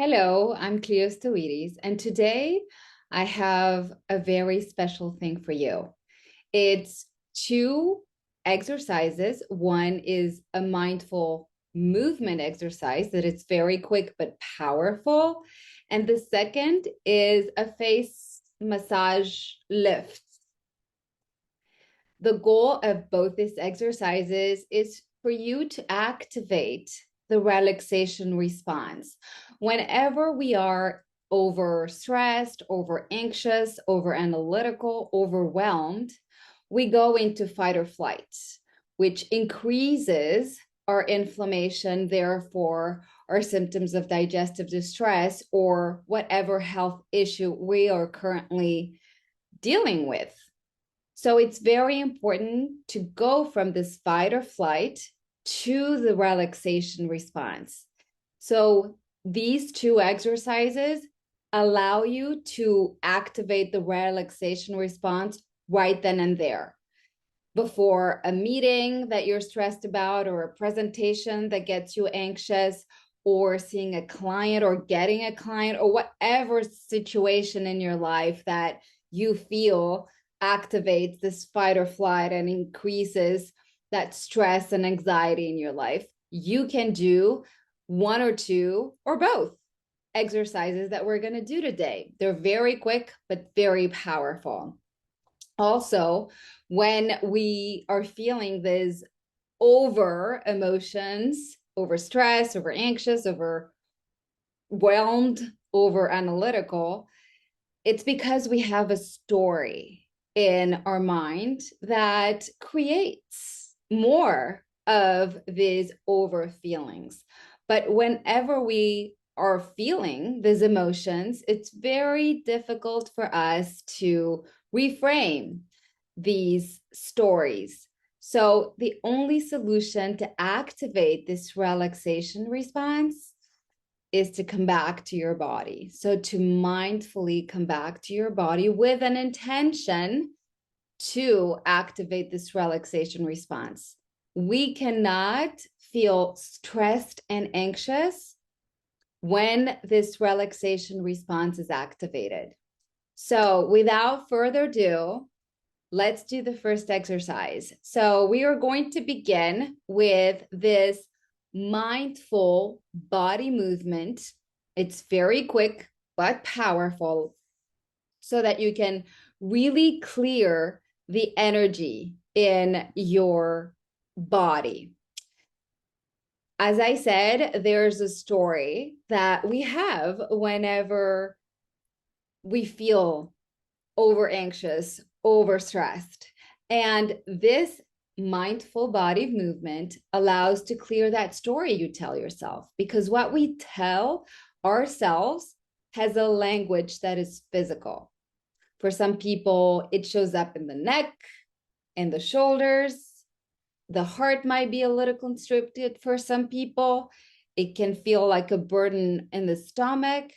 Hello, I'm Cleo Stouidis, and today I have a very special thing for you. It's two exercises. One is a mindful movement exercise that it's very quick but powerful. And the second is a face massage lift. The goal of both these exercises is for you to activate the relaxation response. Whenever we are over stressed, over anxious, over analytical, overwhelmed, we go into fight or flight, which increases our inflammation, therefore, our symptoms of digestive distress or whatever health issue we are currently dealing with. So it's very important to go from this fight or flight to the relaxation response. So these two exercises allow you to activate the relaxation response right then and there. Before a meeting that you're stressed about, or a presentation that gets you anxious, or seeing a client or getting a client, or whatever situation in your life that you feel activates this fight or flight and increases that stress and anxiety in your life, you can do one or two or both exercises that we're going to do today. They're very quick, but very powerful. Also, when we are feeling these over emotions, over stress, over anxious, overwhelmed, over analytical, it's because we have a story in our mind that creates more of these over feelings. But whenever we are feeling these emotions, it's very difficult for us to reframe these stories. So the only solution to activate this relaxation response is to come back to your body. So to mindfully come back to your body with an intention to activate this relaxation response. We cannot feel stressed and anxious when this relaxation response is activated. So without further ado, let's do the first exercise. So we are going to begin with this mindful body movement. It's very quick but powerful so that you can really clear the energy in your body. As I said, there's a story that we have whenever we feel over anxious, over stressed. And this mindful body movement allows to clear that story you tell yourself, because what we tell ourselves has a language that is physical. For some people, it shows up in the neck, in the shoulders. The heart might be a little constricted for some people. It can feel like a burden in the stomach.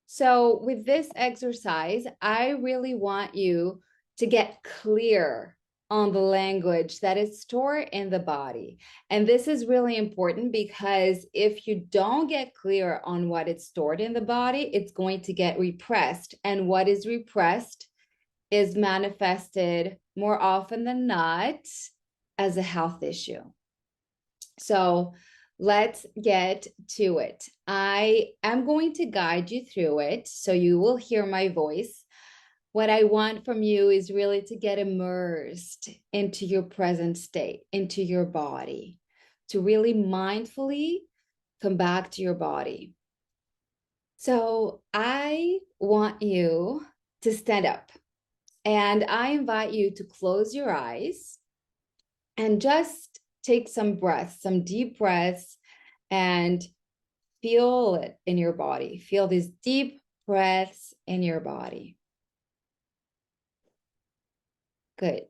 So with this exercise, I really want you to get clear on the language that is stored in the body. And this is really important because if you don't get clear on what is stored in the body, it's going to get repressed. And what is repressed is manifested more often than not as a health issue. So let's get to it. I am going to guide you through it so you will hear my voice. What I want from you is really to get immersed into your present state, into your body, to really mindfully come back to your body. So I want you to stand up, and I invite you to close your eyes and just take some breaths, some deep breaths, and feel it in your body. Feel these deep breaths in your body. Good.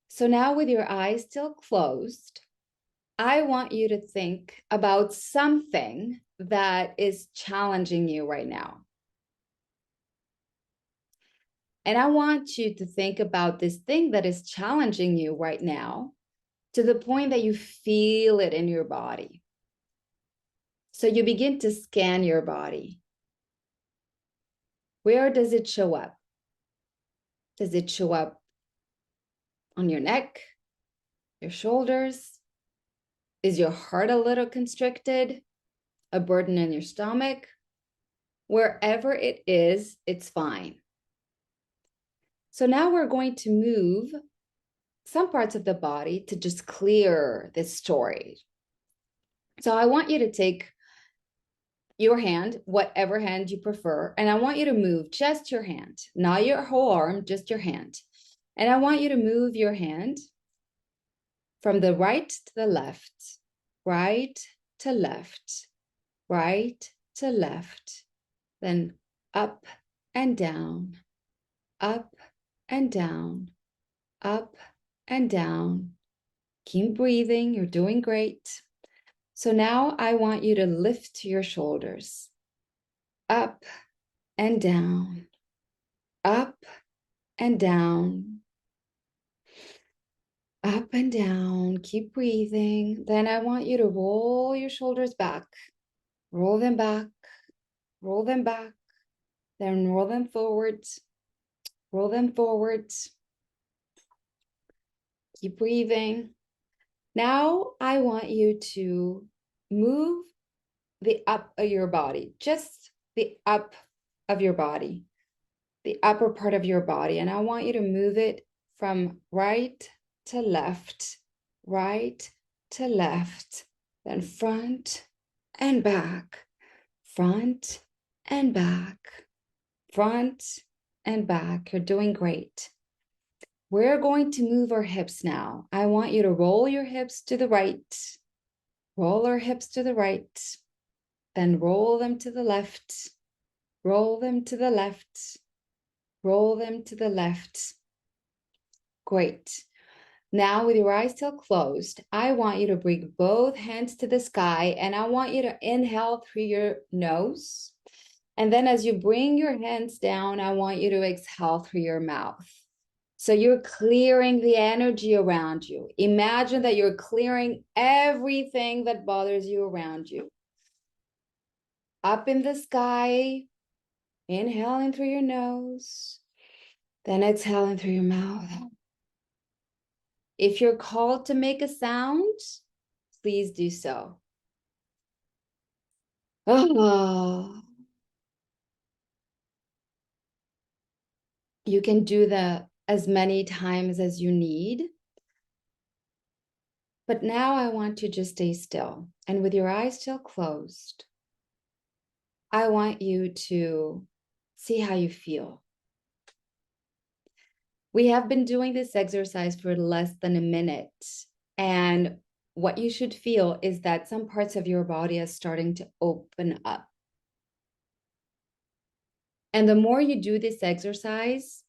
So now, with your eyes still closed, I want you to think about something that is challenging you right now. And I want you to think about this thing that is challenging you right now to the point that you feel it in your body. So you begin to scan your body. Where does it show up? Does it show up on your neck, your shoulders? Is your heart a little constricted? A burden in your stomach? Wherever it is, it's fine. So now we're going to move some parts of the body to just clear this story. So I want you to take your hand, whatever hand you prefer, and I want you to move just your hand, not your whole arm, just your hand. And I want you to move your hand from the right to the left, right to left, right to left, then up and down, up and down, up and down. Keep breathing. You're doing great. So now I want you to lift your shoulders up and down, up and down, up and down. Keep breathing. Then I want you to roll your shoulders back, roll them back, roll them back, then roll them forwards, roll them forwards. Keep breathing. Now I want you to move the up of your body, just the up of your body, the upper part of your body. And I want you to move it from right to left, right to left, then front and back, front and back, front and back. You're doing great. We're going to move our hips now. I want you to roll your hips to the right, roll our hips to the right, then roll them to the left, roll them to the left, roll them to the left. Great. Now with your eyes still closed, I want you to bring both hands to the sky and I want you to inhale through your nose. And then as you bring your hands down, I want you to exhale through your mouth. So you're clearing the energy around you. Imagine that you're clearing everything that bothers you around you. Up in the sky, inhaling through your nose, then exhaling through your mouth. If you're called to make a sound, please do so. Oh. You can do that as many times as you need. But now I want you to just stay still. And with your eyes still closed, I want you to see how you feel. We have been doing this exercise for less than a minute. And what you should feel is that some parts of your body are starting to open up. And the more you do this exercise,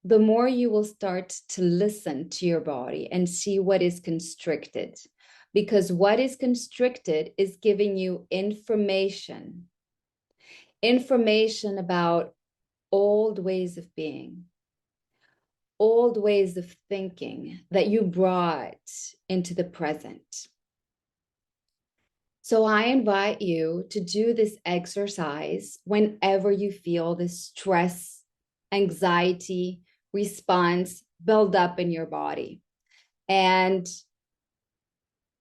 the more you will start to listen to your body and see what is constricted. Because what is constricted is giving you information about old ways of being, old ways of thinking that you brought into the present. So I invite you to do this exercise whenever you feel this stress, anxiety, response build up in your body. And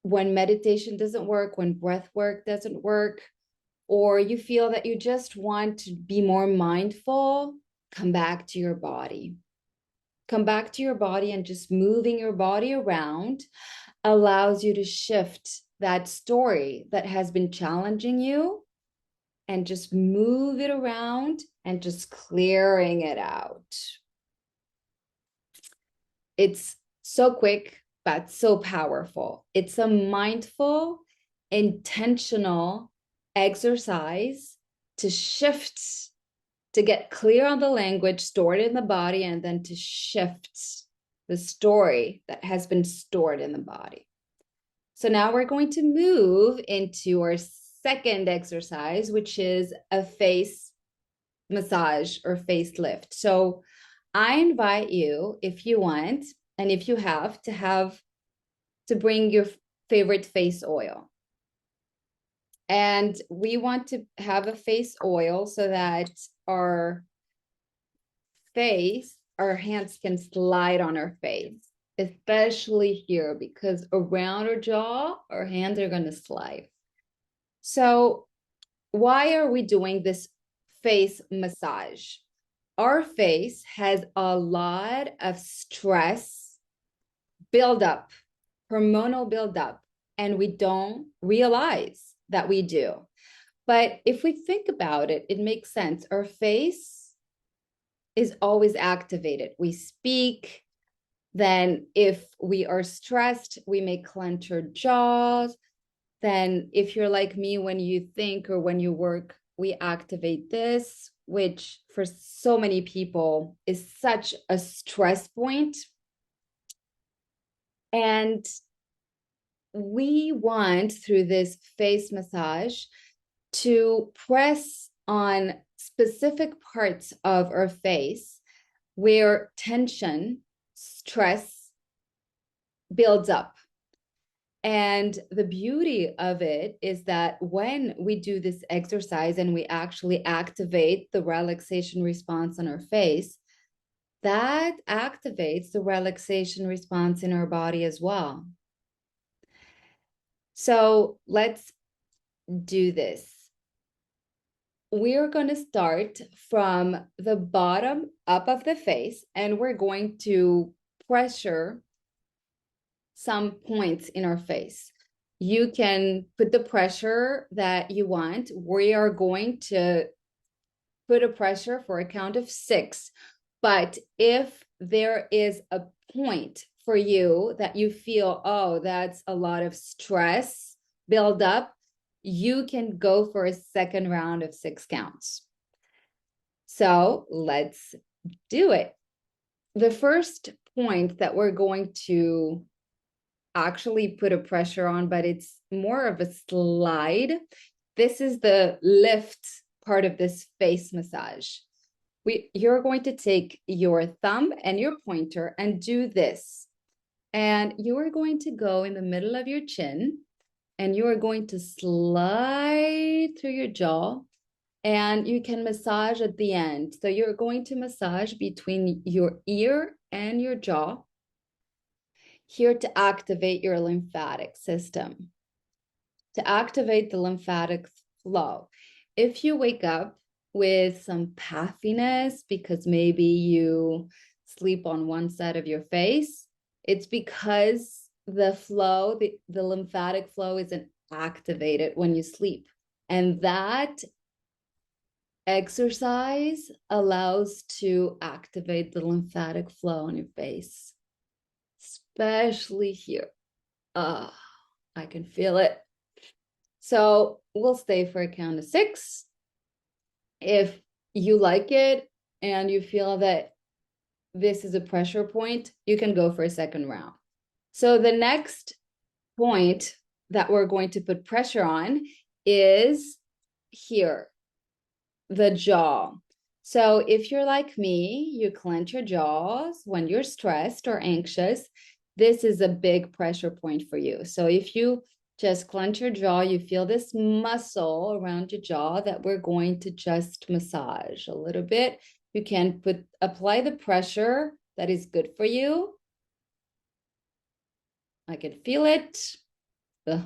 when meditation doesn't work, when breath work doesn't work, or you feel that you just want to be more mindful, come back to your body. Come back to your body, and just moving your body around allows you to shift that story that has been challenging you and just move it around and just clearing it out. It's so quick, but so powerful. It's a mindful, intentional exercise to shift, to get clear on the language stored in the body, and then to shift the story that has been stored in the body. So now we're going to move into our second exercise, which is a face massage or facelift. So I invite you, if you want, and if you have to bring your favorite face oil. And we want to have a face oil so that our face, our hands can slide on our face, especially here, because around our jaw, our hands are going to slide. So, why are we doing this face massage? Our face has a lot of stress buildup, hormonal buildup, and we don't realize that we do. But if we think about it, it makes sense. Our face is always activated. We speak, then if we are stressed, we may clench our jaws. Then if you're like me, when you think or when you work, we activate this, which for so many people is such a stress point. And we want, through this face massage, to press on specific parts of our face where tension, stress builds up. And the beauty of it is that when we do this exercise and we actually activate the relaxation response on our face, that activates the relaxation response in our body as well. So let's do this. We're going to start from the bottom up of the face, and we're going to pressure some points in our face. You can put the pressure that you want. We are going to put a pressure for a count of 6. But if there is a point for you that you feel, oh, that's a lot of stress build up, you can go for a second round of 6 counts. So let's do it. The first point that we're going to actually put a pressure on, but it's more of a slide. This is the lift part of this face massage. You're going to take your thumb and your pointer and do this. And you are going to go in the middle of your chin and you are going to slide through your jaw, and you can massage at the end. So you're going to massage between your ear and your jaw, here to activate your lymphatic system, to activate the lymphatic flow. If you wake up with some puffiness because maybe you sleep on one side of your face, it's because the flow, the lymphatic flow isn't activated when you sleep. And that exercise allows to activate the lymphatic flow on your face, especially here. I can feel it. So we'll stay for a count of 6. If you like it and you feel that this is a pressure point, you can go for a second round. So the next point that we're going to put pressure on is here, the jaw. So if you're like me, you clench your jaws when you're stressed or anxious, this is a big pressure point for you. So if you just clench your jaw, you feel this muscle around your jaw that we're going to just massage a little bit. You can apply the pressure that is good for you. I can feel it. Ugh.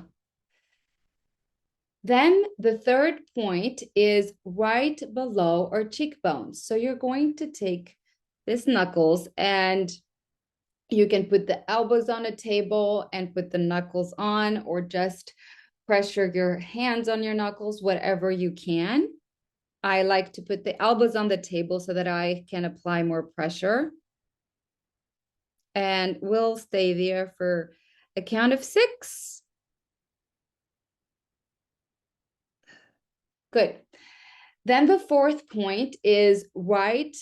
Then the third point is right below our cheekbones. So you're going to take this knuckles and you can put the elbows on a table and put the knuckles on, or just pressure your hands on your knuckles, whatever you can. I like to put the elbows on the table so that I can apply more pressure. And we'll stay there for a count of 6. Good. Then the fourth point is right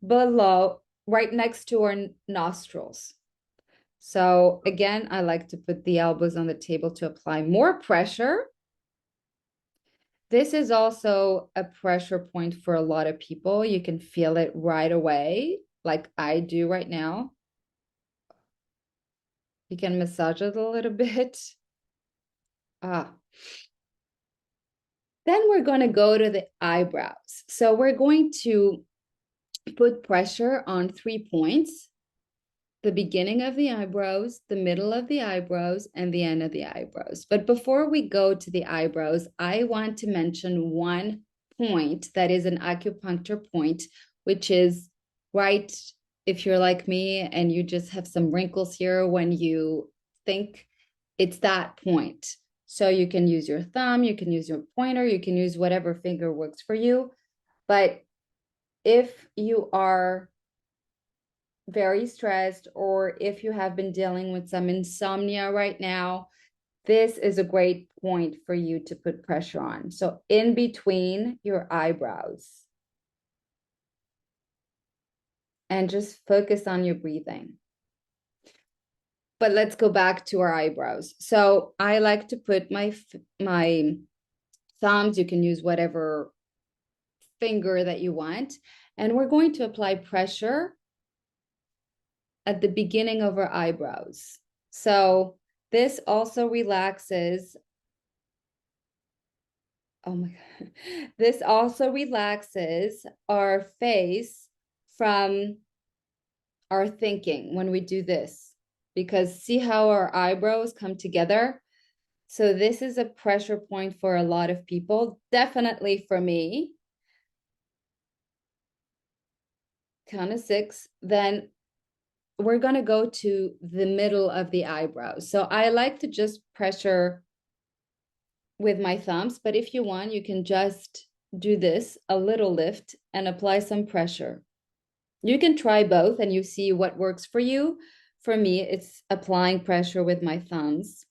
below, right next to our nostrils. So again, I like to put the elbows on the table to apply more pressure. This is also a pressure point for a lot of people. You can feel it right away, like I do right now. You can massage it a little bit. Then we're going to go to the eyebrows. So we're going to put pressure on 3 points: the beginning of the eyebrows, the middle of the eyebrows, and the end of the eyebrows. But before we go to the eyebrows, I want to mention one point that is an acupuncture point, which is right, if you're like me and you just have some wrinkles here when you think, it's that point. So you can use your thumb, you can use your pointer, you can use whatever finger works for you. But if you are very stressed, or if you have been dealing with some insomnia right now, this is a great point for you to put pressure on. So in between your eyebrows, and just focus on your breathing. But let's go back to our eyebrows. So I like to put my thumbs, you can use whatever finger that you want, and we're going to apply pressure at the beginning of our eyebrows. So this also relaxes. Oh my God. This also relaxes our face from our thinking when we do this, because see how our eyebrows come together? So this is a pressure point for a lot of people, definitely for me. Count of 6, then we're going to go to the middle of the eyebrows. So I like to just pressure with my thumbs, but if you want, you can just do this, a little lift, and apply some pressure. You can try both and you see what works for you. For me, it's applying pressure with my thumbs.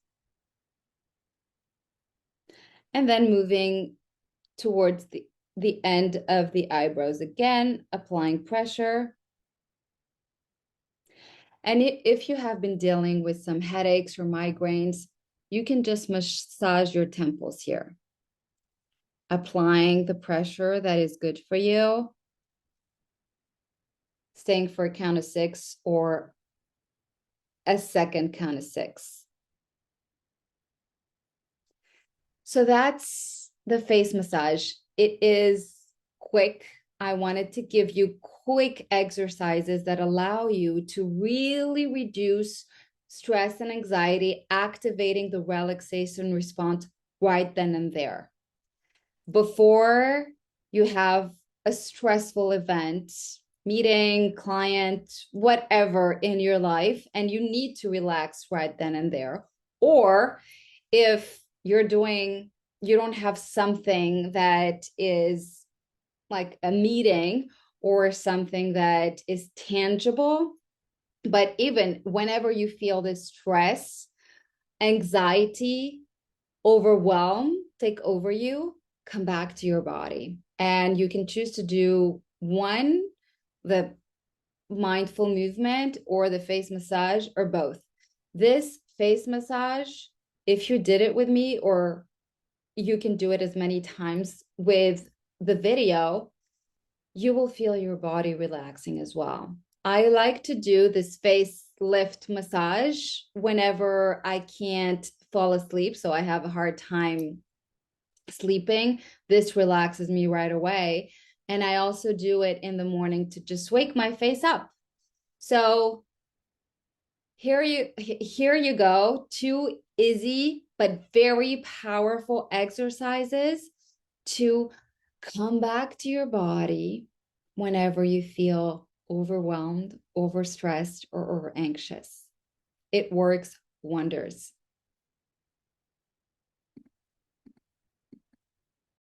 And then moving towards the end of the eyebrows again, applying pressure. And if you have been dealing with some headaches or migraines, you can just massage your temples here, applying the pressure that is good for you, staying for a count of 6 or a second count of 6. So that's the face massage. It is quick. I wanted to give you quick exercises that allow you to really reduce stress and anxiety, activating the relaxation response right then and there. Before you have a stressful event, meeting, client, whatever in your life, and you need to relax right then and there. Or if you don't have something that is like a meeting or something that is tangible, but even whenever you feel this stress, anxiety, overwhelm take over you, come back to your body. And you can choose to do one, the mindful movement, or the face massage, or both. This face massage, if you did it with me, or you can do it as many times with the video, you will feel your body relaxing as well. I like to do this face lift massage whenever I can't fall asleep, so I have a hard time sleeping. This relaxes me right away. And I also do it in the morning to just wake my face up. So here you go, 2 easy but very powerful exercises to come back to your body whenever you feel overwhelmed, overstressed, or over anxious. It works wonders.